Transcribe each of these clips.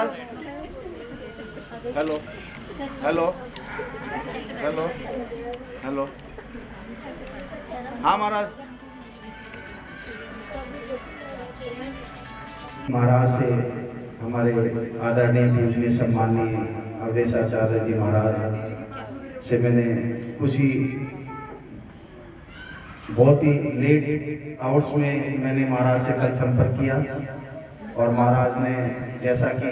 महाराज। Hello hello hello hello. हाँ महाराज। महाराज से हमारे आदरणीय पूजनीय सम्माननीय अवधेशाचार्य जी महाराज से मैंने कुछ ही बहुत ही लेट आवर्स में मैंने महाराज से कल संपर्क किया और महाराज ने जैसा कि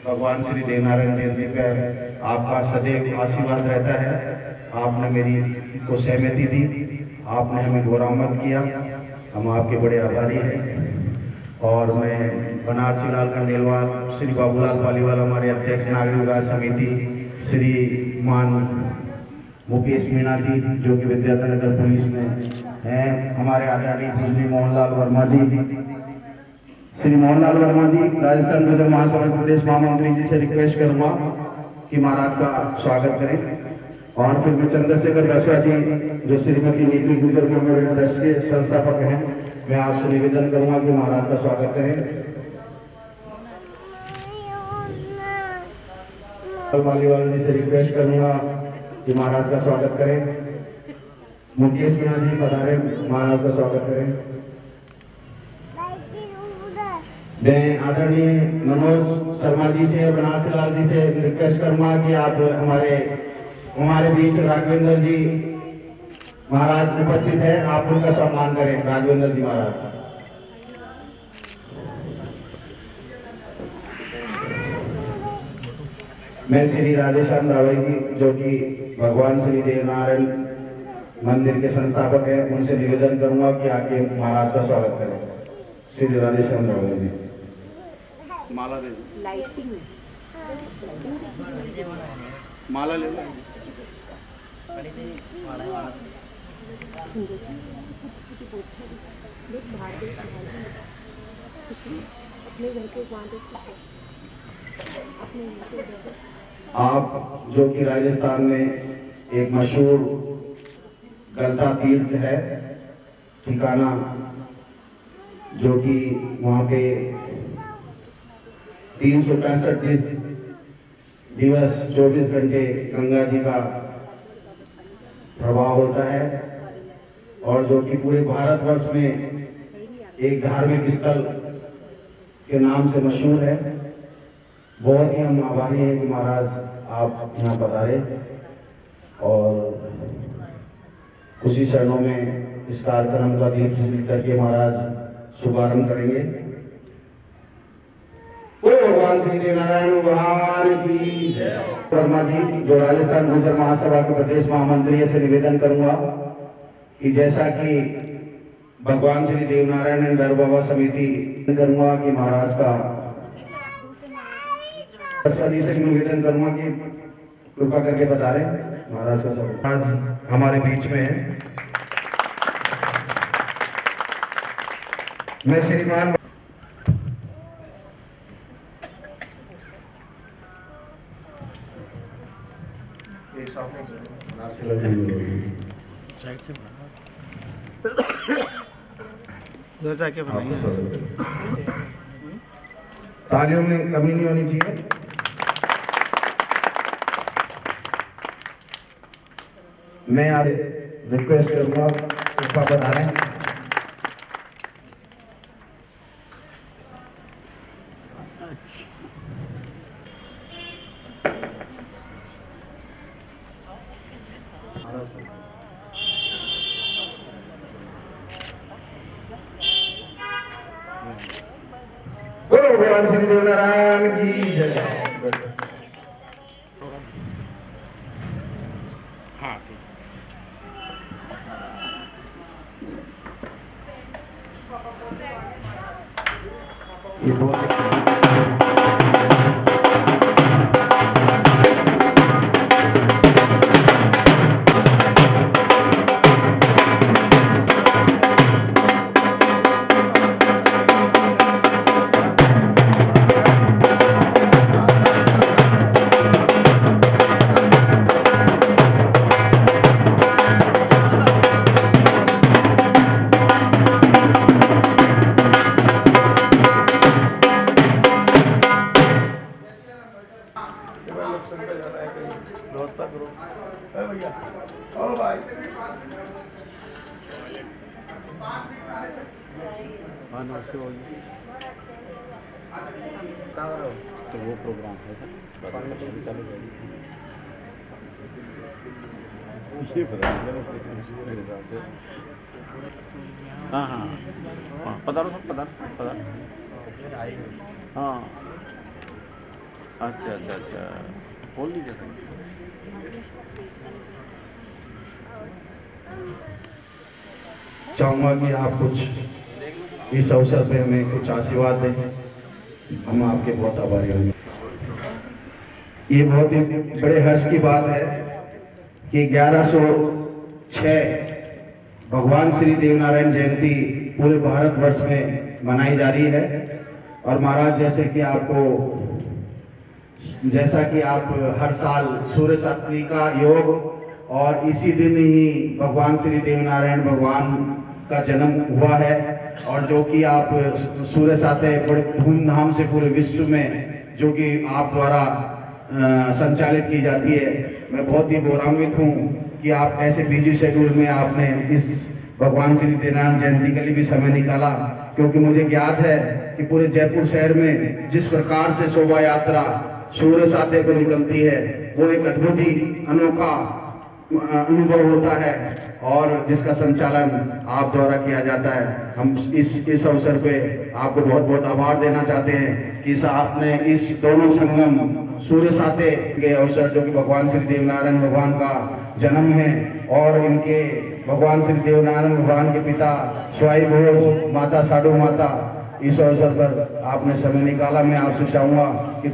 भगवान श्री देवनारायण जयंती पर आपका सदैव आशीर्वाद रहता है, आपने मेरी को सहमति दी, आपने हमें गौरवान्वित किया, हम आपके बड़े आभारी हैं। और मैं बनारसी लाल खंडेलवाल, श्री बाबूलाल पालीवाल हमारे अध्यक्ष नागरिक विकास समिति, श्री मान मुकेश मीणा जी जो कि विद्याधर पुलिस में हैं, हमारे आदरणीय पूजनीय मोहनलाल वर्मा जी, श्री मोहनलाल वर्मा जी राजस्थान गुजर महासभा प्रदेश महामंत्री जी से रिक्वेस्ट करूंगा कि महाराज का स्वागत करें। और फिर मैं चंद्रशेखर बसवा जी जो श्रीमती नीति गुजर मेमोरियल ट्रस्ट के संस्थापक हैं, मैं आपसे निवेदन करूंगा कि महाराज का स्वागत करें। पालीवाल जी से रिक्वेस्ट करूंगा कि महाराज का स्वागत करें। मुकेश मीणा जी पधारे, महाराज का स्वागत करें। मैं आदरणीय मनोज शर्मा जी से और बनारसी लाल जी से रिक्वेस्ट करूंगा कि आप हमारे बीच राघवेंद्र जी महाराज उपस्थित है, आप उनका सम्मान करें। राघवेंद्र जी महाराज। मैं श्री राधेश्याम रावल जी जो कि भगवान श्री देवनारायण मंदिर के संस्थापक हैं, उनसे निवेदन करूंगा कि आके महाराज का स्वागत करें। श्री राधेश्याम रावल जी। माला दे, माला ले लो। आप जो कि राजस्थान में एक मशहूर गलता तीर्थ है ठिकाना, जो कि वहाँ पे 365 दिवस 24 घंटे गंगा जी का प्रभाव होता है और जो कि पूरे भारतवर्ष में एक धार्मिक स्थल के नाम से मशहूर है। बहुत ही हम आभारी हैं कि महाराज आप यहाँ पधारे और कुछ ही क्षणों में इस कार्यक्रम का दीप प्रज्वलित करके महाराज शुभारंभ करेंगे। भगवान श्री देवनारायण भगवान की जय। वर्मा जी जो राजस्थान गुजर महासभा के प्रदेश महामंत्री से निवेदन करूंगा कि जैसा कि भगवान श्री देवनारायण भैरव बाबा समिति करूंगा कि महाराज का से निवेदन करूंगा कि कृपा करके बता रहे महाराज का स्वागत आज हमारे बीच में है। मैं श्रीमान एक तालियों में कमी नहीं होनी चाहिए। मैं आज रिक्वेस्ट करूंगा कृपा बता रहे हैं। भगवान श्री देवनारायण की जय। हाँ ये बहुत रिसेप्शन पे जाना है, कहीं व्यवस्था करो। है भैया, ओ भाई हाँ नमस्ते बोलिए। तो वो प्रोग्राम है सर, चालू करिए। ये पता नहीं मेरे हिसाब से। हाँ हाँ हाँ पधारो सर, पधारो पधारो। हाँ अच्छा अच्छा अच्छा, बोल लीजिए सर। चाहूँगा कि आप कुछ इस अवसर पे हमें कुछ आशीर्वाद दें, हम आपके बहुत आभारी होंगे। ये बहुत ही बड़े हर्ष की बात है कि 1106 भगवान श्री देवनारायण जयंती पूरे भारतवर्ष में मनाई जा रही है। और महाराज जैसा कि आप हर साल सूर्य सातवी का योग और इसी दिन ही भगवान श्री देवनारायण भगवान का जन्म हुआ है, और जो कि आप सूर्य सातव बड़े धूमधाम से पूरे विश्व में जो कि आप द्वारा संचालित की जाती है। मैं बहुत ही गौरवान्वित हूँ कि आप ऐसे बिजी शेड्यूल में आपने इस भगवान श्री देवनारायण जयंती के लिए भी समय निकाला, क्योंकि मुझे ज्ञात है कि पूरे जयपुर शहर में जिस प्रकार से शोभा यात्रा सूर्य सातव को निकलती है, वो एक अद्भुत ही अनोखा अनुभव होता है, और जिसका संचालन आप द्वारा किया जाता है। हम इस अवसर पे आपको बहुत बहुत आभार देना चाहते हैं कि आपने इस दोनों संगम सूर्य सातव के अवसर, जो कि भगवान श्री देवनारायण भगवान का जन्म है, और इनके भगवान श्री देवनारायण भगवान के पिता स्वायंभुव माता साधु माता, इस अवसर पर आपने समय निकाला। मैं आपसे चाहूंगा कि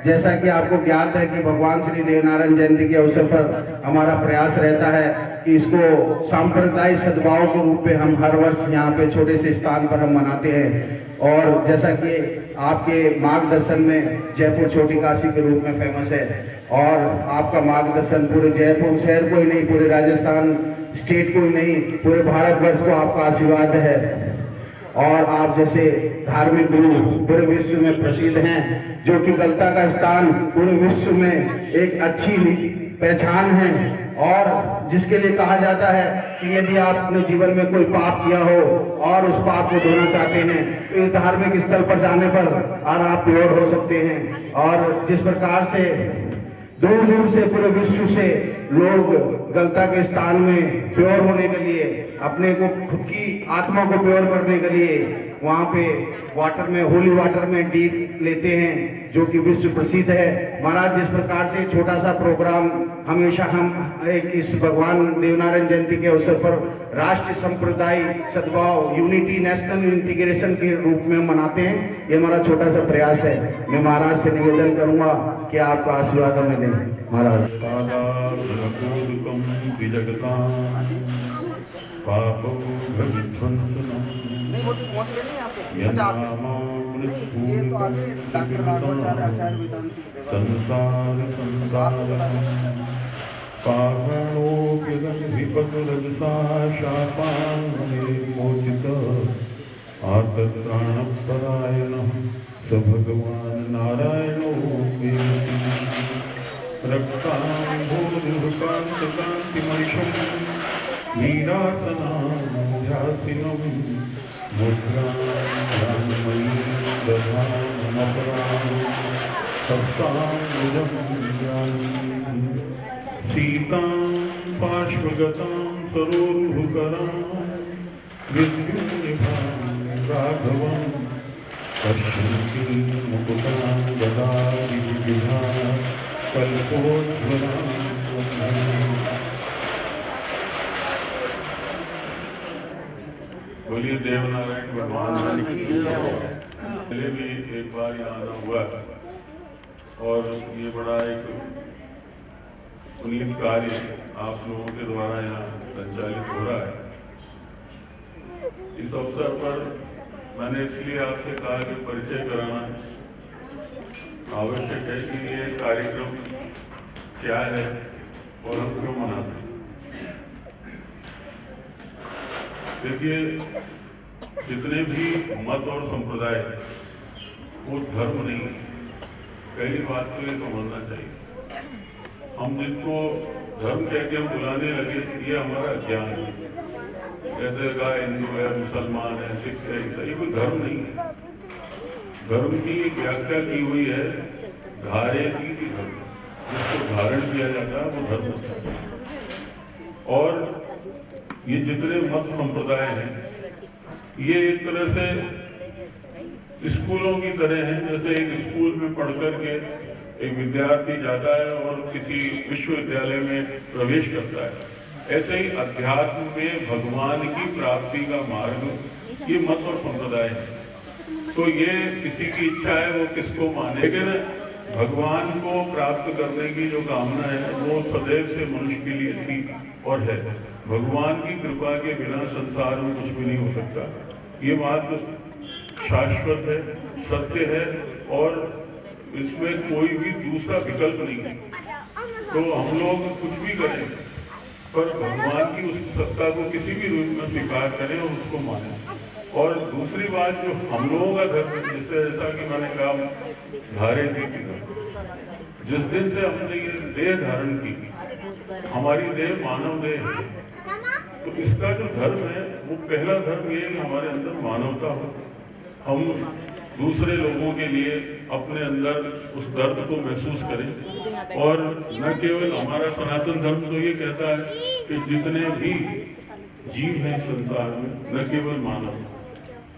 जैसा कि आपको ज्ञात है कि भगवान श्री देवनारायण जयंती के अवसर पर हमारा प्रयास रहता है कि इसको सांप्रदायिक सद्भाव के रूप में हम हर वर्ष यहाँ पे छोटे से स्थान पर हम मनाते हैं। और जैसा कि आपके मार्गदर्शन में जयपुर छोटी काशी के रूप में फेमस है, और आपका मार्गदर्शन पूरे जयपुर शहर को ही नहीं, पूरे राजस्थान स्टेट को ही नहीं, पूरे भारतवर्ष को आपका आशीर्वाद है। और आप जैसे धार्मिक गुरु पूरे विश्व में प्रसिद्ध हैं, जो कि गलता का स्थान पूरे विश्व में एक अच्छी पहचान है, और जिसके लिए कहा जाता है कि यदि आप अपने जीवन में कोई पाप किया हो और उस पाप को धोना चाहते हैं तो इस धार्मिक स्थल पर जाने पर और आप प्योर हो सकते हैं। और जिस प्रकार से दूर दूर से पूरे विश्व से लोग गलता के स्थान में प्योर होने के लिए, अपने को खुद की आत्मा को प्योर करने के लिए वहाँ पे वाटर में, होली वाटर में डीप लेते हैं, जो कि विश्व प्रसिद्ध है। महाराज जिस प्रकार से छोटा सा प्रोग्राम हमेशा हम इस भगवान देवनारायण जयंती के अवसर पर राष्ट्रीय संप्रदाय सद्भाव यूनिटी नेशनल इंटीग्रेशन के रूप में मनाते हैं, ये हमारा छोटा सा प्रयास है। मैं महाराज से निवेदन करूंगा कि आपका आशीर्वाद हमें दें। महाराज नहीं वो तो पहुंच गए नहीं यहाँ पे। अच्छा आप ये तो आगे डॉक्टर राघवाचार्य आचार्य वेदांती संसार पावनोऽप्यगन्धिपतुरजसा शापान्विमोचित आर्तत्राणपरायणः स भगवान् नारायणो वेति रक्ताम्भोरुहकान्तकान्तिमर्षं नीरासनाध्यासिनं मुद्रां ध्यानमयीं दधानमपरां सस्तां निजं ज्ञानी सीतां पार्श्वगतां सरोरुहकरां विद्युन्निभां राघवं पश्यन्ति मुकुटां गदाभिविधा कल्पोज्ज्वलां बोलिए देवनारायण भगवान पहले भी एक बार यहाँ आना हुआ, और ये बड़ा एक पुनीत कार्य आप लोगों के द्वारा यहाँ संचालित हो रहा है। इस अवसर पर मैंने इसलिए आपसे कहा कि परिचय कराना आवश्यक है कि ये कार्यक्रम क्या है और हम क्यों मनाते हैं। देखिए, जितने भी मत और संप्रदाय वो धर्म नहीं, पहली बात तो ये समझना चाहिए, हम जिनको धर्म कह के हम बुलाने लगे ये हमारा ज्ञान है। जैसे कहा हिंदू है, मुसलमान है, सिख है, ईसाई, कोई धर्म नहीं है। धर्म की व्याख्या की हुई है धारे की धर्म, जिसको धारण किया जाता है वो धर्म होता है। और ये जितने मत संप्रदाय हैं ये एक तरह से स्कूलों की तरह हैं। जैसे एक स्कूल में पढ़ करके एक विद्यार्थी जाता है और किसी विश्वविद्यालय में प्रवेश करता है, ऐसे ही अध्यात्म में भगवान की प्राप्ति का मार्ग ये मत और संप्रदाय है। तो ये किसी की इच्छा है वो किसको माने, लेकिन भगवान को प्राप्त करने की जो कामना है वो सदैव से मनुष्य के लिए थी और है। भगवान की कृपा के बिना संसार में कुछ भी नहीं हो सकता, ये बात शाश्वत है, सत्य है और इसमें कोई भी दूसरा विकल्प नहीं है। तो हम लोग कुछ भी करें पर भगवान की उस सत्ता को किसी भी रूप में स्वीकार करें और उसको मानें। और दूसरी बात जो हम लोगों का धर्म, जिससे जैसा कि मैंने कहा धारे की, जिस दिन से हमने ये देह धारण की, हमारी देह मानव देह है, तो इसका जो धर्म है वो पहला धर्म ये है कि हमारे अंदर मानवता हो, हम दूसरे लोगों के लिए अपने अंदर उस दर्द को महसूस करें। और न केवल हमारा सनातन धर्म तो ये कहता है कि जितने भी जीव हैं संसार में, न केवल मानव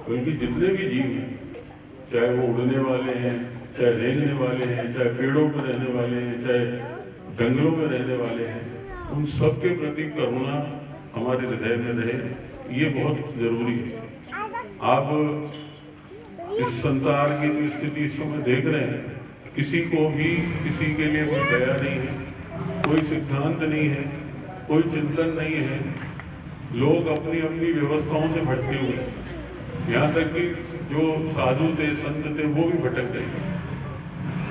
बल्कि जितने भी जीव हैं, चाहे वो उड़ने वाले हैं, चाहे रेंगने वाले हैं, चाहे पेड़ों पर रहने वाले हैं, चाहे जंगलों में रहने वाले हैं, उन सब के प्रति करुणा हमारे हृदय में रहे, ये बहुत जरूरी है। आप इस संसार की जो स्थिति इस समय देख रहे हैं, किसी को भी किसी के लिए कोई दया नहीं है, कोई सिद्धांत नहीं है, कोई चिंतन नहीं है। लोग अपनी अपनी व्यवस्थाओं से भटके हुए हैं, यहाँ तक कि जो साधु थे, संत थे, वो भी भटक गए।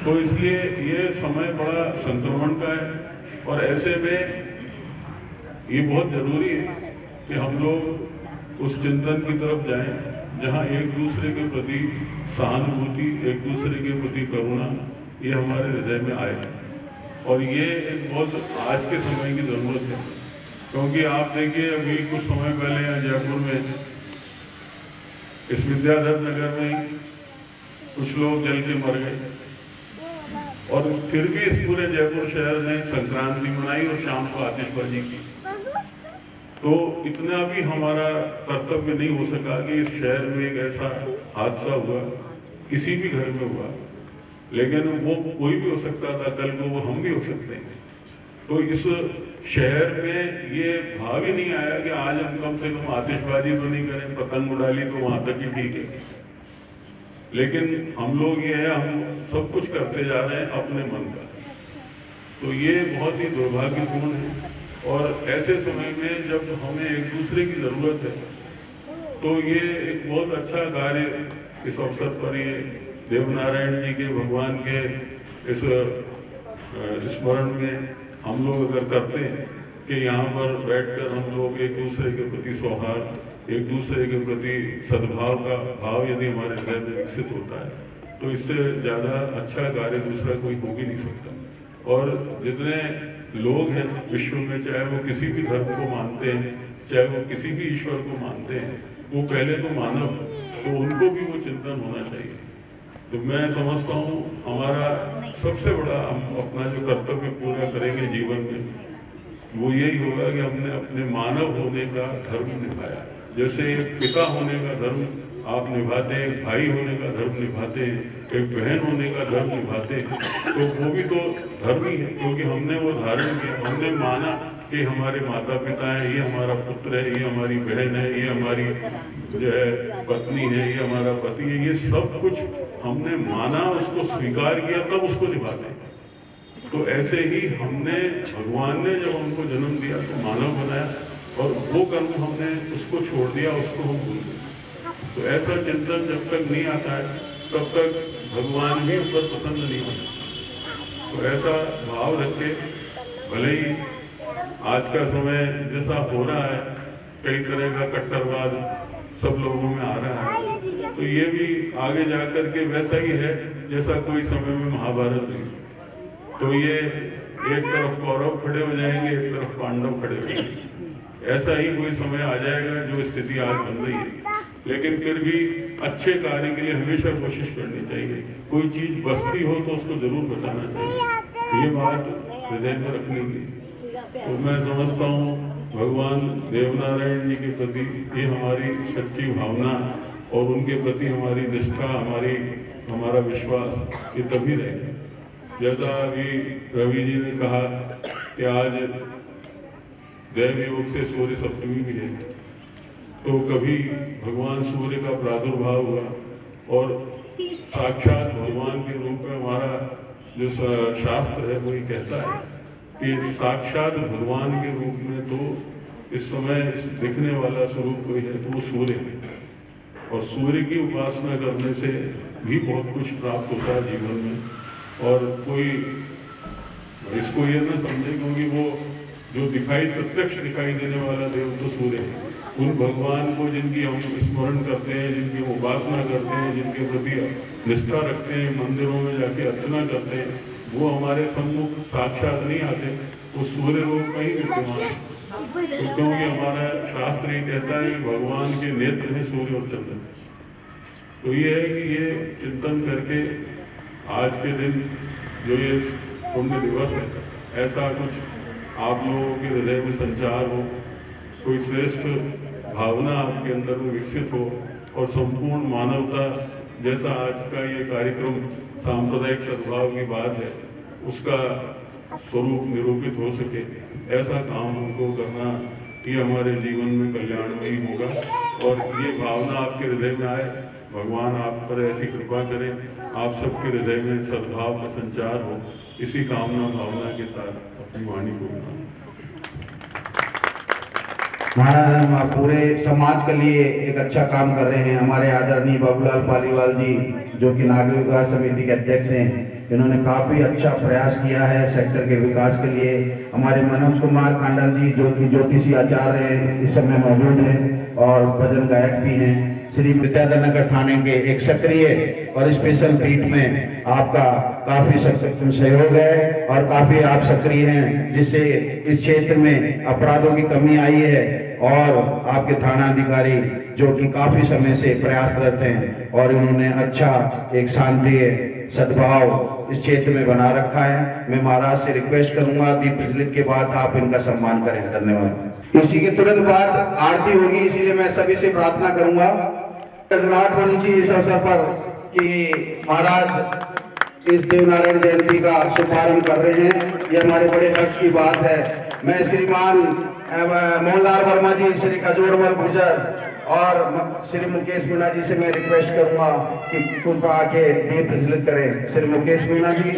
तो इसलिए ये समय बड़ा संक्रमण का है और ऐसे में ये बहुत जरूरी है कि हम लोग उस चिंतन की तरफ जाएं जहाँ एक दूसरे के प्रति सहानुभूति, एक दूसरे के प्रति करुणा ये हमारे हृदय में आए। और ये एक बहुत आज के समय की जरूरत है, क्योंकि आप देखिए अभी कुछ समय पहले यहाँ जयपुर में इस विद्याधर नगर में कुछ लोग जल के मर गए और फिर भी इस पूरे जयपुर शहर ने संक्रांति मनाई और शाम को आतिशबाजी की। तो इतना भी हमारा कर्तव्य नहीं हो सका कि इस शहर में एक ऐसा हादसा हुआ, किसी भी घर में हुआ, लेकिन वो कोई भी हो सकता था, कल को वो हम भी हो सकते हैं। तो इस शहर में ये भाव ही नहीं आया कि आज हम कम से कम आतिशबाजी तो नहीं करें, पतंग उड़ा ली तो वहां तक ही ठीक है। लेकिन हम लोग ये है, हम सब कुछ करते जा रहे हैं अपने मन का, तो ये बहुत ही दुर्भाग्यपूर्ण है। और ऐसे समय में जब हमें एक दूसरे की जरूरत है, तो ये एक बहुत अच्छा कार्य इस अवसर पर ये देवनारायण जी के भगवान के इस स्मरण में हम लोग अगर करते हैं कि यहाँ पर बैठकर हम लोग एक दूसरे के प्रति सौहार्द, एक दूसरे के प्रति सद्भाव का भाव यदि हमारे हृदय में विकसित होता है, तो इससे ज़्यादा अच्छा कार्य दूसरा कोई हो भी नहीं सकता। और जितने लोग हैं विश्व में, चाहे वो किसी भी धर्म को मानते हैं, चाहे वो किसी भी ईश्वर को मानते हैं, वो पहले तो मानव, तो उनको भी वो चिंतन होना चाहिए। तो मैं समझता हूँ हमारा सबसे बड़ा, हम अपना जो कर्तव्य पूरा करेंगे जीवन में, वो यही होगा कि हमने अपने मानव होने का धर्म निभाया। जैसे एक पिता होने का धर्म आप निभाते हैं, एक भाई होने का धर्म निभाते हैं, एक बहन होने का धर्म निभाते हैं, तो वो भी तो धर्म ही है, क्योंकि हमने वो धारण किया, हमने माना कि हमारे माता पिता हैं, ये हमारा पुत्र है, ये हमारी बहन है, ये हमारी जो है पत्नी है, ये हमारा पति है, ये सब कुछ हमने माना, उसको स्वीकार किया, तब उसको निभाते हैं। तो ऐसे ही हमने, भगवान ने जब हमको जन्म दिया तो मानव बनाया, और वो कर्म हमने उसको छोड़ दिया, उसको हम भूल गए। तो ऐसा चिंतन जब तक नहीं आता है तब तक भगवान भी उस पर पसंद नहीं होता। तो ऐसा भाव रखे, भले ही आज का समय जैसा हो रहा है, कई तरह का कट्टरवाद सब लोगों में आ रहा है, तो ये भी आगे जाकर के वैसा ही है जैसा कोई समय में महाभारत हुई, तो ये एक तरफ कौरव खड़े हो जाएंगे, एक तरफ पांडव खड़े हो जाएंगे। ऐसा ही कोई समय आ जाएगा जो स्थिति आज बन रही है। लेकिन फिर भी अच्छे कार्य के लिए हमेशा कोशिश करनी चाहिए। कोई चीज बचती हो तो उसको जरूर बताना चाहिए, ये बात हृदय में रखनी की। तो मैं समझता हूँ भगवान देवनारायण जी के प्रति ये हमारी सच्ची भावना और उनके प्रति हमारी निष्ठा, हमारा विश्वास ये तभी रहेगा। जैसा अभी रवि जी ने कहा कि आज दैव योग से सूर्य सप्तमी भी है, तो कभी भगवान सूर्य का प्रादुर्भाव हुआ और साक्षात भगवान के रूप में हमारा जो शास्त्र है वो ये कहता है कि साक्षात भगवान के रूप में तो इस समय दिखने वाला स्वरूप कोई है तो वो सूर्य है। और सूर्य की उपासना करने से भी बहुत कुछ प्राप्त होता है जीवन में। और कोई इसको ये ना समझे क्योंकि वो जो प्रत्यक्ष दिखाई देने वाला देव तो सूर्य है। उन भगवान को जिनकी हम स्मरण करते हैं, जिनकी हम उपासना करते हैं, जिनके प्रति निष्ठा रखते हैं, मंदिरों में जाके अर्चना करते हैं, वो हमारे सम्मुख साक्षात नहीं आते, वो सूर्य रूप में ही विद्यमान है। तो क्योंकि हमारा शास्त्र ये कहता है कि भगवान के नेत्र हैं सूर्य और चंद्र। तो ये है कि ये चिंतन करके आज के दिन जो ये पुण्य दिवस है, ऐसा कुछ आप लोगों के हृदय में संचार हो, कोई श्रेष्ठ भावना आपके अंदर में विकसित हो और संपूर्ण मानवता जैसा आज का ये कार्यक्रम सांप्रदायिक सद्भाव की बात है उसका स्वरूप निरूपित हो सके, ऐसा काम हमको करना ये हमारे जीवन में कल्याणमयी होगा। और ये भावना आपके हृदय में आए, भगवान आप पर ऐसी कृपा करें, आप सबके हृदय में सद्भाव का संचार हो। इसी कामना भावना के साथ अपनी वाणी को महाराज हम पूरे समाज के लिए एक अच्छा काम कर रहे हैं। हमारे आदरणीय बाबूलाल पालीवाल जी जो कि नागरिक विकास समिति के अध्यक्ष हैं, इन्होंने काफी अच्छा प्रयास किया है सेक्टर के विकास के लिए। हमारे मनोज कुमार खांडल जी जो कि ज्योतिषी आचार्य हैं, इस समय मौजूद हैं और भजन गायक भी हैं। श्री विद्याधर नगर थाने के एक सक्रिय और स्पेशल बीट में आपका काफी सहयोग है और काफी आप सक्रिय हैं, जिससे इस क्षेत्र में अपराधों की कमी आई है। और आपके थाना अधिकारी जो कि काफी समय से प्रयासरत हैं और उन्होंने अच्छा एक शांति सद्भाव इस क्षेत्र में बना रखा है। मैं महाराज से रिक्वेस्ट करूंगा दीप प्रज्वलित के बाद आप इनका सम्मान करें। धन्यवाद। इसी के तुरंत बाद आरती होगी, इसीलिए मैं सभी से प्रार्थना करूंगा गजराहट होनी चाहिए इस अवसर पर कि महाराज इस देवनारायण जयंती का शुभारंभ कर रहे हैं। ये हमारे बड़े हर्ष की बात है। मैं श्रीमान मोहनलाल वर्मा जी, श्री कजोड़मल गुर्जर और श्री मुकेश मीणा जी से मैं रिक्वेस्ट करूंगा कि कृपया आके दीप प्रज्वलित करें। श्री मुकेश मीणा जी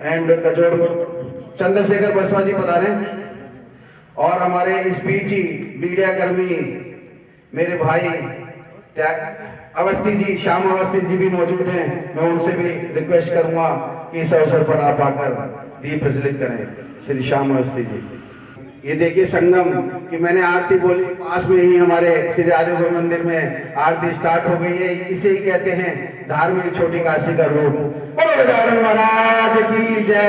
एंड कजोड़ चंद्रशेखर बसवा जी पधारे। और हमारे इस बीच ही मीडिया कर्मी मेरे भाई अवस्थी जी, श्याम अवस्थी जी भी मौजूद हैं। मैं उनसे भी रिक्वेस्ट करूंगा कि इस अवसर पर आप आकर दीप प्रज्वलित करें। श्री श्याम अवस्थी जी, ये देखिए संगम कि मैंने आरती बोली, पास में ही हमारे श्री राधे गोविंद मंदिर में आरती स्टार्ट हो गई है। इसे ही कहते हैं धार्मिक छोटी काशी का रूप। बोलो गजानन महाराज की जय,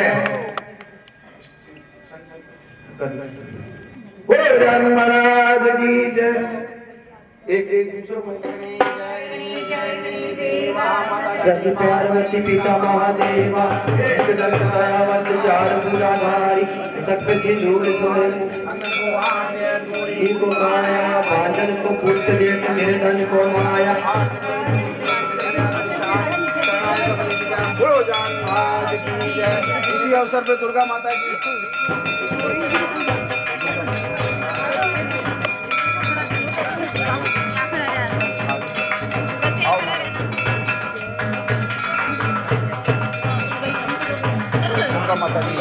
बोलो गजानन महाराज की जय। एक दूसरे सती पार्वती पिता महादेवा एक दंतावत चार भुजाधारी सक्त सिंदूर स्वयं को माया बादल को पुत्र देख निर्धन को माया। इसी अवसर पे दुर्गा माता की माता जी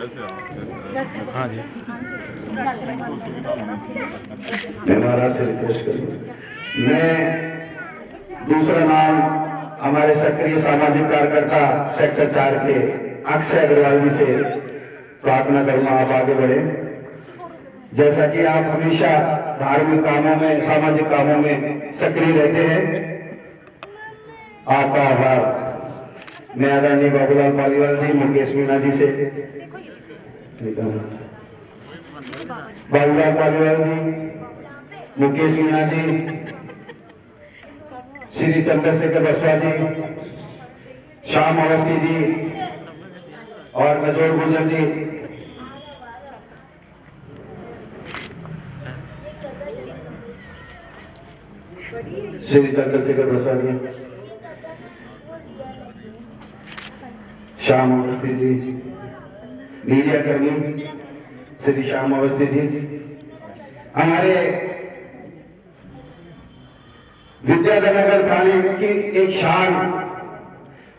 हाँ जी। मैं महाराज से रिक्वेस्ट करूंगा। मैं दूसरा नाम हमारे सक्रिय सामाजिक कार्यकर्ता सेक्टर 4 के अक्षय अग्रवाल जी से प्रार्थना करूंगा, आप आगे बढ़े। जैसा कि आप हमेशा धार्मिक कामों में, सामाजिक कामों में सक्रिय रहते हैं, आपका आभार। मैं आदरणीय बाबूलाल पालीवाल जी, मुकेश मीणा जी से, बाबूलाल पालीवाल जी, मुकेश मीणा जी, श्री चंद्रशेखर बसवा जी, श्याम अवस्थी जी और नजोर गुजर जी, श्री चंद्रशेखर बसवा जी, श्याम अवस्थी जी, मीडिया कर्मी श्री श्याम अवस्थी जी, हमारे विद्याधर थाने की एक शान,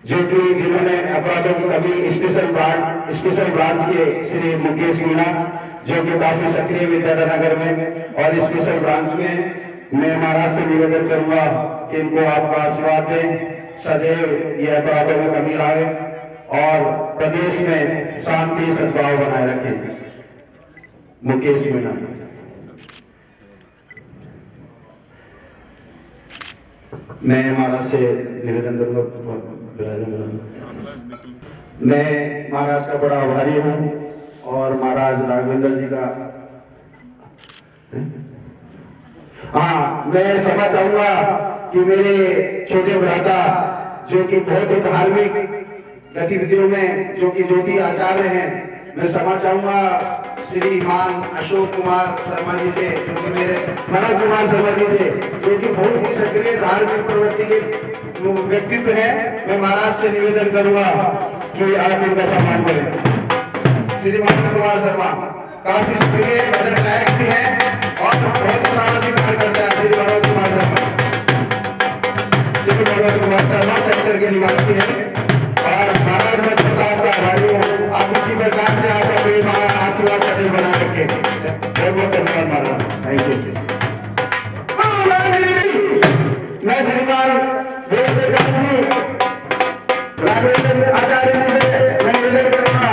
जो कि जिन्होंने अपराधों की कमी स्पेशल ब्रांच के श्री मुकेश मीणा, जो कि काफी सक्रिय विद्याधर नगर में और स्पेशल ब्रांच में। मैं महाराज से निवेदन करूंगा कि इनको आपका आशीर्वाद दें, सदैव ये अपराधों में कमी लाए और प्रदेश में शांति सद्भाव बनाए रखें। मुकेश मीणा। मैं महाराज से निवेदन करूंगा। मैं महाराज का बड़ा आभारी हूं और महाराज राघवेंद्र जी का। हाँ, मैं समझ चाहूंगा कि मेरे छोटे भ्राता, जो कि बहुत ही धार्मिक गतिविधियों में, जो कि ज्योति आचार्य हैं, मैं समझ चाहूंगा श्रीमान अशोक कुमार शर्मा जी से, जो कि मेरे मनोज कुमार शर्मा जी से, जो कि बहुत ही सक्रिय धार्मिक प्रवृत्ति के व्यक्तित्व है। मैं महाराज से निवेदन करूंगा कि आप इनका सम्मान करें। श्री मनोज कुमार शर्मा काफी सक्रिय भजन गायक भी है और बहुत ही सामाजिक कार्य करता है। श्री मनोज कुमार शर्मा, श्री मनोज कुमार शर्मा सेक्टर के निवासी है और महाराज मैं छोटा आपका आभारी हूँ। आप इसी प्रकार से आपका प्रेम आशीर्वाद सदैव बना रखें। बहुत बहुत धन्यवाद महाराज, थैंक यू। मैं श्रीमान राघवेंद्र आचार्य जी से मैं निवेदन करूंगा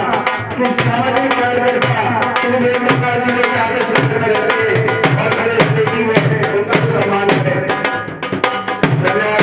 कि सामाजिक कार्यकर्ता श्री वेणुगोपाल जी के आगे क्षेत्र में रहते हैं और मेरे स्टेटिंग में उनका सम्मान है। धन्यवाद।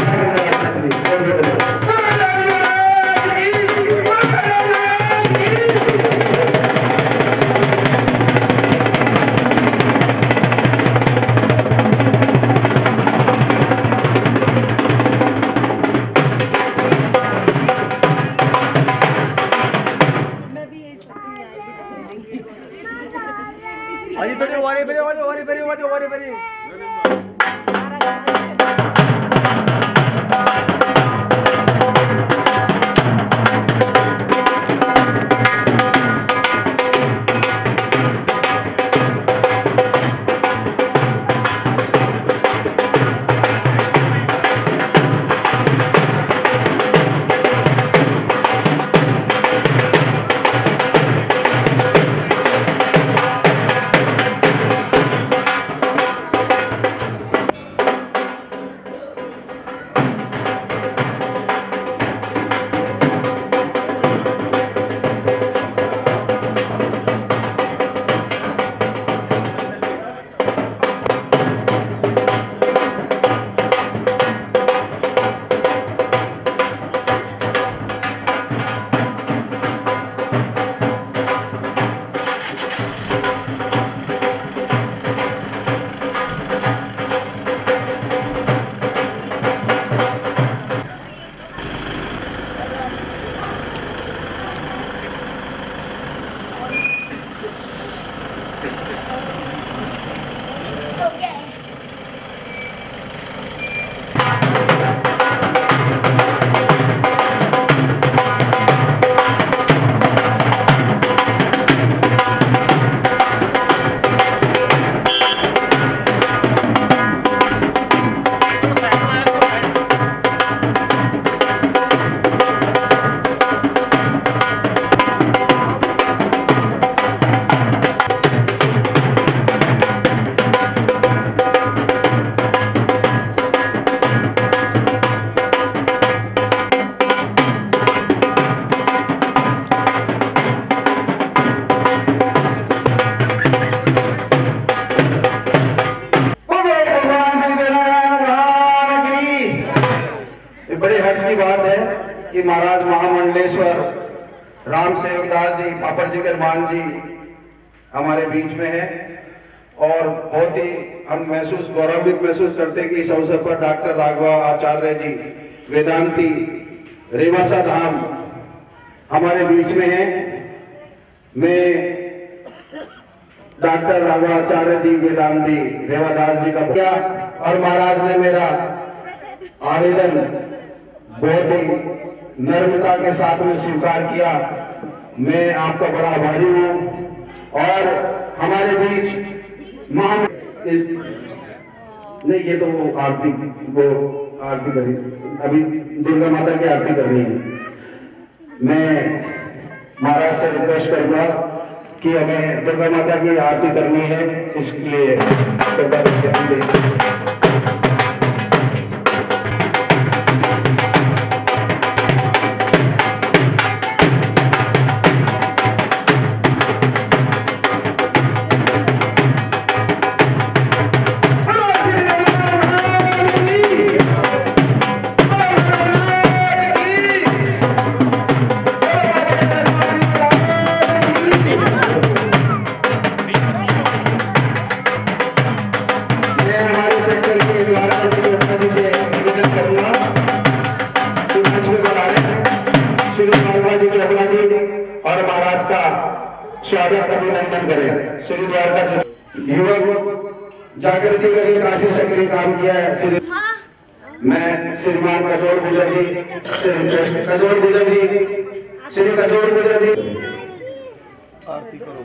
कि महाराज महामंडलेश्वर राम सेवक दास जी, पापड़ जी करमान जी हमारे बीच में है और बहुत ही हम गौरवित महसूस करते हैं कि इस अवसर पर डॉक्टर राघव आचार्य जी वेदांती रेवासा धाम हमारे बीच में है। मैं डॉक्टर राघव आचार्य जी वेदांती रेवादास जी का किया और महाराज ने मेरा आवेदन बहुत ही नम्रता के साथ में स्वीकार किया। मैं आपका बड़ा आभारी हूँ और हमारे बीच नहीं, ये तो आरती करी, अभी दुर्गा माता की आरती कर रही है। मैं महाराज से रिक्वेस्ट करूंगा कि हमें दुर्गा माता की आरती करनी है, इसके लिए कृपया ध्यान दें। और महाराज का स्वागत अभिनंदन करें। श्री द्वारका युवक जागृति के लिए काफी सक्रिय काम किया है। मैं श्रीमान कजोड़ गुजर जी, श्री कजोड़ गुजर जी आरती करो।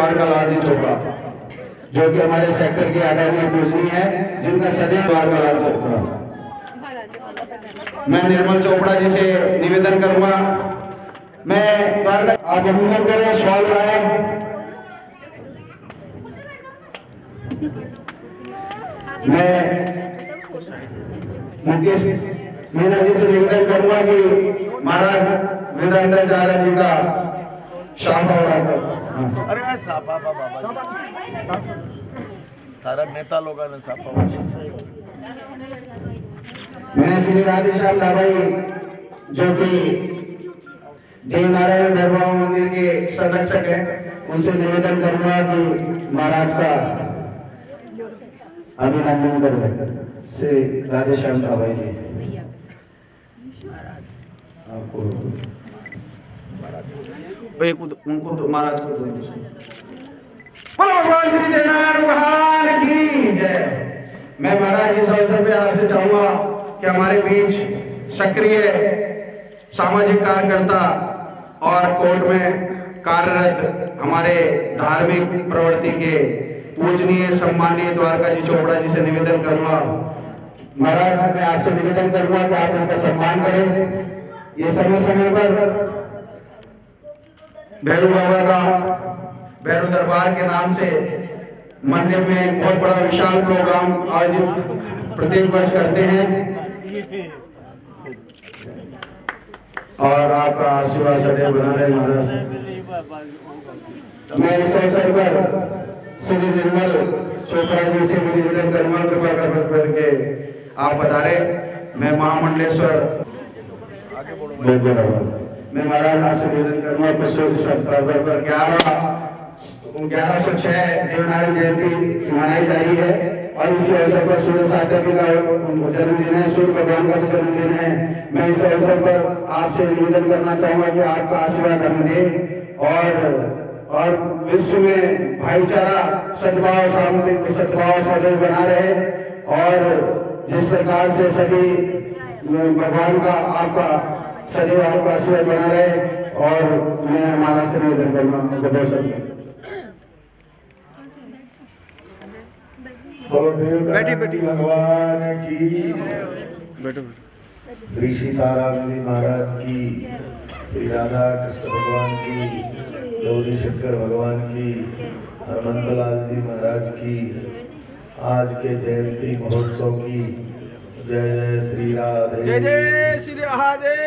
द्वारका लाल जी चोपड़ा, जो कि हमारे सेक्टर के आदरणीय पूजनीय है, जिनका सदैव द्वारका लाल चोपड़ा। मैं निर्मल चोपड़ा जी से निवेदन करूंगा, मैं द्वारका आप अभिनंदन करें, सवाल आए। मैं मुकेश मीना जी से निवेदन करूंगा कि महाराज वेदांताचार्य जी का शापा उड़ाकर। अरे सापा बाबा तारा नेता लोगों ने सापा। मैं श्री राधेश्याम दाबाई, जो कि देवनारायण दरबार मंदिर के संरक्षक हैं, उनसे निवेदन करूंगा कि महाराज का अभिनंदन करें। श्री राधेश्याम दाबाई जी आपको उनको तो महाराज को भगवान श्री देवनारायण भगवान की जय। मैं महाराज इस अवसर पे आपसे चाहूंगा कि हमारे बीच सक्रिय सामाजिक कार्यकर्ता और कोर्ट में कार्यरत हमारे धार्मिक प्रवृत्ति के पूजनीय सम्माननीय द्वारका जी चोपड़ा जी से निवेदन करूंगा। महाराज मैं आपसे निवेदन करूंगा कि आप उनका सम्मान करें। ये समय समय पर भैरव बाबा का भैरव दरबार के नाम से मंदिर में एक बहुत बड़ा विशाल प्रोग्राम आयोजित प्रत्येक वर्ष करते हैं और आपका आशीर्वाद सदैव बना रहे महाराज। मैं इस अवसर पर श्री निर्मल चोपड़ा जी से निवेदन करूंगा कृपा करके आप पधारे। मैं महामंडलेश्वर मैं महाराज आपसे निवेदन करूंगा 1106 देवनारायण जयंती मनाई जा रही है और इसी अवसर पर सूर्य सातव्य का जन्मदिन है, सूर्य भगवान का भी जन्मदिन है। मैं इस अवसर पर आपसे निवेदन करना चाहूंगा कि आपका आशीर्वाद हमें दे और विश्व में भाईचारा सद्भाव सदैव बना रहे और जिस प्रकार से सभी भगवान का आपका सदैव आपका आशीर्वाद बना रहे। और मैं महाराज से निवेदन करूंगा बैठी भगवान की श्री सीताराम जी महाराज की, श्री राधा कृष्ण भगवान की, गौरी शंकर भगवान की, हनुमंतलाल जी महाराज की, आज के जयंती महोत्सव की जय जय श्री राधे, जय जय श्री राधे।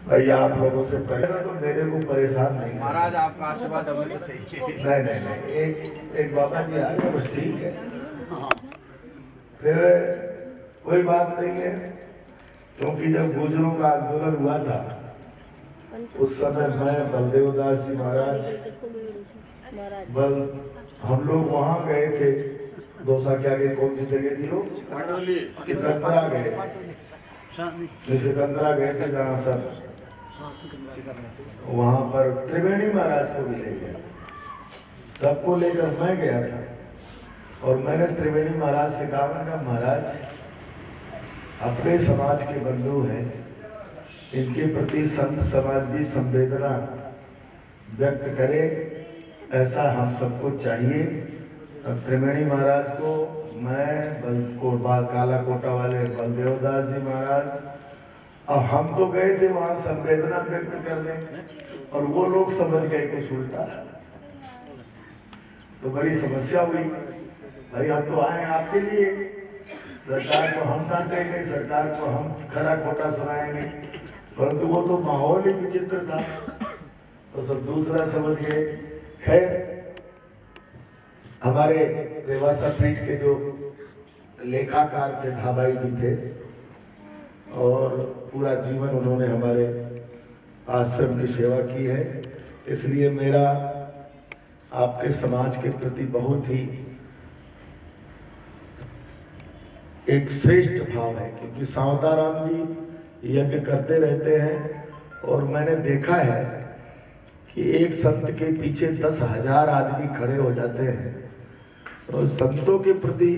भाई आप लोगों से पहले तो मेरे को परेशान नहीं महाराज आपका आशीर्वाद हमें तो चाहिए। नहीं एक बाबा जी आ गए बस ठीक है, फिर कोई बात नहीं है। क्योंकि जब गुजरों का आंदोलन हुआ था उस समय मैं बलदेव दास जी महाराज हम लोग वहां गए थे। दोसा के आगे कौन सी जगह थी वो सिकंदरा गए थे जहाँ सब वहां पर त्रिवेणी महाराज को भी ले गया, सबको लेकर मैं गया था और मैंने त्रिवेणी महाराज से कहा महाराज अपने समाज के बंधु हैं, इनके प्रति संत समाज भी संवेदना व्यक्त करे, ऐसा हम सबको चाहिए। त्रिवेणी महाराज को मैं काला कोटा वाले बलदेव दास जी महाराज, अब हम तो गए थे वहां संवेदना व्यक्त करने और वो लोग समझ गए कुछ उल्टा, तो बड़ी समस्या हुई। भाई हम तो आए आपके लिए, सरकार को हम डांटेंगे, सरकार को हम खरा खोटा सुनाएंगे, परंतु वो तो माहौल ही विचित्र था तो सब दूसरा समझ गए। खैर हमारे रेवासा पीठ के जो लेखाकार थे धाबाई जी थे और पूरा जीवन उन्होंने हमारे आश्रम की सेवा की है, इसलिए मेरा आपके समाज के प्रति बहुत ही एक श्रेष्ठ भाव है। क्योंकि सावताराम जी यज्ञ करते रहते हैं और मैंने देखा है कि एक संत के पीछे 10,000 आदमी खड़े हो जाते हैं और संतों के प्रति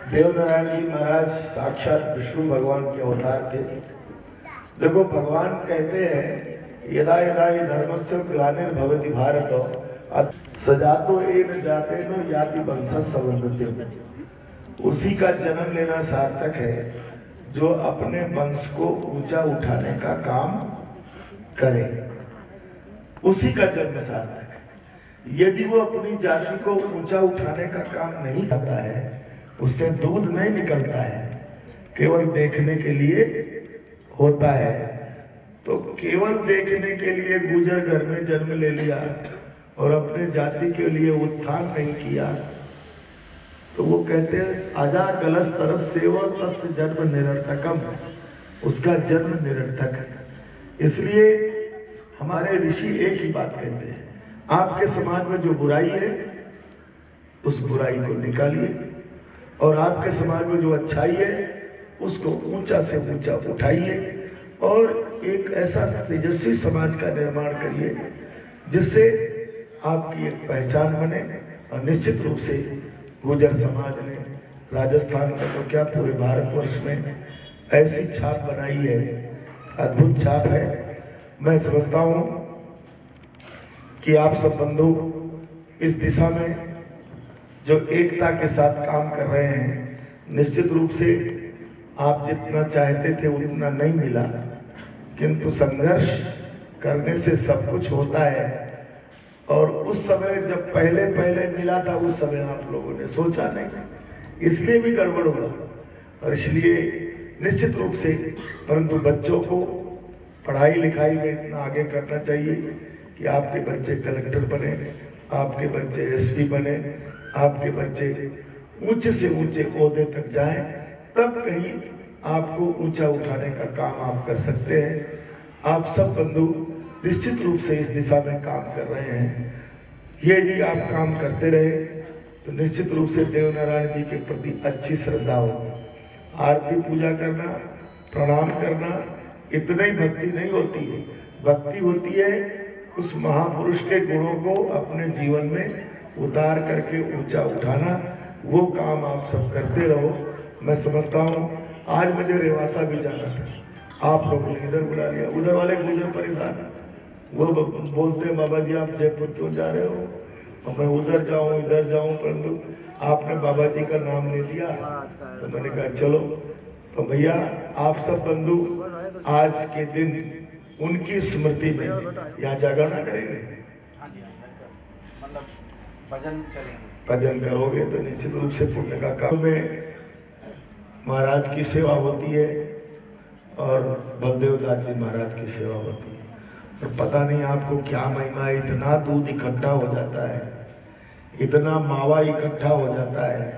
देवनारायण जी महाराज साक्षात विष्णु भगवान के अवतार थे। देखो भगवान कहते हैं यदा यदा हि धर्मस्य ग्लानिर्भवति भारत सजातो एव जातेनो याति वंशस्य समुन्नतिम्। उसी का जन्म लेना सार्थक है जो अपने वंश को ऊंचा उठाने का काम करे, उसी का जन्म सार्थक है। यदि वो अपनी जाति को ऊंचा उठाने का काम नहीं करता है, उससे दूध नहीं निकलता है, केवल देखने के लिए होता है, तो केवल देखने के लिए गुजर घर में जन्म ले लिया और अपने जाति के लिए उत्थान नहीं किया, तो वो कहते हैं अजा गलस तरस सेवा तस् जन्म निरर्थकम, उसका जन्म निरर्थक है। इसलिए हमारे ऋषि एक ही बात कहते हैं, आपके समाज में जो बुराई है उस बुराई को निकालिए और आपके समाज में जो अच्छाई है उसको ऊंचा से ऊंचा उठाइए और एक ऐसा तेजस्वी समाज का निर्माण करिए जिससे आपकी एक पहचान बने। और निश्चित रूप से गुर्जर समाज ने राजस्थान का तो क्या पूरे भारतवर्ष में ऐसी छाप बनाई है, अद्भुत छाप है। मैं समझता हूँ कि आप सब बंधु इस दिशा में जो एकता के साथ काम कर रहे हैं, निश्चित रूप से आप जितना चाहते थे उतना नहीं मिला, किंतु संघर्ष करने से सब कुछ होता है। और उस समय जब पहले पहले मिला था उस समय आप लोगों ने सोचा नहीं, इसलिए भी गड़बड़ होगा। और इसलिए निश्चित रूप से परंतु बच्चों को पढ़ाई लिखाई में इतना आगे करना चाहिए कि आपके बच्चे कलेक्टर बने, आपके बच्चे एसपी बने, आपके बच्चे ऊंचे से ऊंचे ओहदे तक जाएं, तब कहीं आपको ऊंचा उठाने का काम आप कर सकते हैं। आप सब बंधु निश्चित रूप से इस दिशा में काम कर रहे हैं। यदि आप काम करते रहे तो निश्चित रूप से देवनारायण जी के प्रति अच्छी श्रद्धा होगी। आरती पूजा करना, प्रणाम करना, इतनी भक्ति नहीं होती है। भक्ति होती है उस महापुरुष के गुणों को अपने जीवन में उतार करके ऊंचा उठाना। वो काम आप सब करते रहो। मैं समझता हूँ आज मुझे रेवासा भी जाना था, आप लोगों ने इधर बुला लिया। उधर वाले गुजर परेशान, वो बोलते हैं बाबा जी आप जयपुर क्यों जा रहे हो, और मैं उधर जाऊँ इधर जाऊँ, परंतु आपने बाबा जी का नाम ले लिया तो मैंने कहा चलो। तो भैया आप सब बंधु आज के दिन उनकी स्मृति में यहाँ जागरण करेंगे, मतलब भजन चलेंगे, भजन करोगे तो निश्चित रूप से पुण्य का काम में महाराज की सेवा होती है और बलदेव दास जी महाराज की सेवा होती है। तो पता नहीं आपको क्या महिमा है, इतना दूध इकट्ठा हो जाता है, इतना मावा इकट्ठा हो जाता है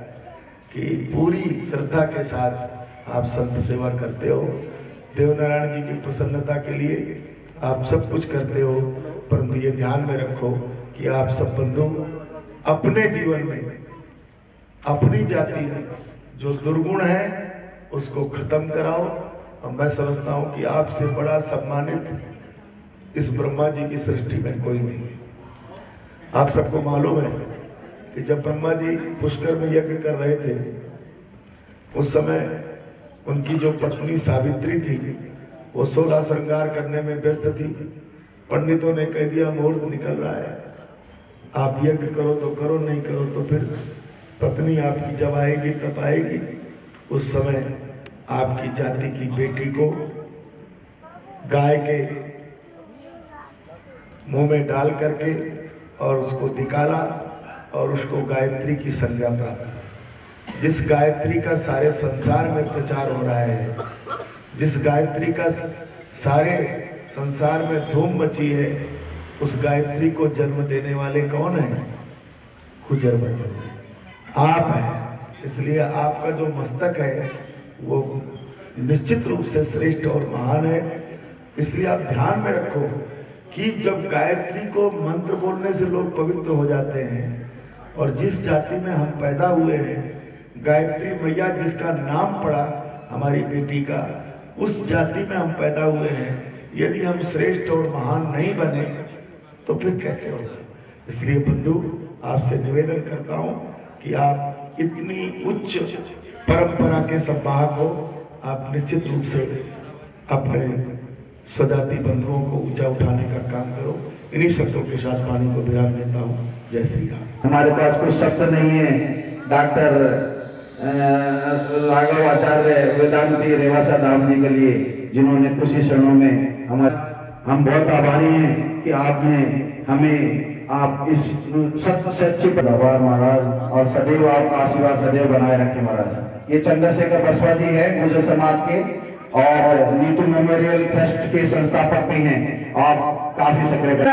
कि पूरी श्रद्धा के साथ आप संत सेवा करते हो। देवनारायण जी की प्रसन्नता के लिए आप सब कुछ करते हो, परंतु ये ध्यान में रखो कि आप सब बंधु अपने जीवन में, अपनी जाति में जो दुर्गुण है उसको खत्म कराओ। और मैं समझता हूँ कि आपसे बड़ा सम्मानित इस ब्रह्मा जी की सृष्टि में कोई नहीं है। आप सबको मालूम है कि जब ब्रह्मा जी पुष्कर में यज्ञ कर रहे थे उस समय उनकी जो पत्नी सावित्री थी वो 16 श्रृंगार करने में व्यस्त थी। पंडितों ने कह दिया मुहूर्त निकल रहा है, आप यज्ञ करो तो करो, नहीं करो तो फिर पत्नी आपकी जब आएगी तब आएगी। उस समय आपकी जाति की बेटी को गाय के मुंह में डाल करके और उसको निकाला और उसको गायत्री की संज्ञा प्राप्त। जिस गायत्री का सारे संसार में प्रचार हो रहा है, जिस गायत्री का सारे संसार में धूम मची है, उस गायत्री को जन्म देने वाले कौन है? गुर्जर बंधु आप हैं। इसलिए आपका जो मस्तक है वो निश्चित रूप से श्रेष्ठ और महान है। इसलिए आप ध्यान में रखो कि जब गायत्री को मंत्र बोलने से लोग पवित्र हो जाते हैं, और जिस जाति में हम पैदा हुए हैं, गायत्री मैया जिसका नाम पड़ा हमारी बेटी का, उस जाति में हम पैदा हुए हैं, यदि हम श्रेष्ठ और महान नहीं बने तो फिर कैसे होगा? इसलिए बंधु आपसे निवेदन करता हूं कि आप इतनी उच्च परंपरा के संवाहक हो, आप निश्चित रूप से अपने स्वजाति बंधुओं को ऊंचा उठाने का काम करो। इन्हीं शब्दों के साथ वाणी को विराम देता हूँ। जय श्री राम। हमारे पास कुछ शब्द नहीं है डॉक्टर राघव आचार्य वेदांती रेवासा धाम जी के लिए, जिन्होंने कुछ ही क्षणों में हम बहुत आभारी हैं कि आपने हमें आप इस सच्ची आभार महाराज, और सदैव आपका आशीर्वाद सदैव बनाए रखे महाराज। ये चंद्रशेखर बसवा जी है गुर्जर समाज के और नीतू मेमोरियल ट्रस्ट के संस्थापक भी हैं। आप काफी सक्रिय जय।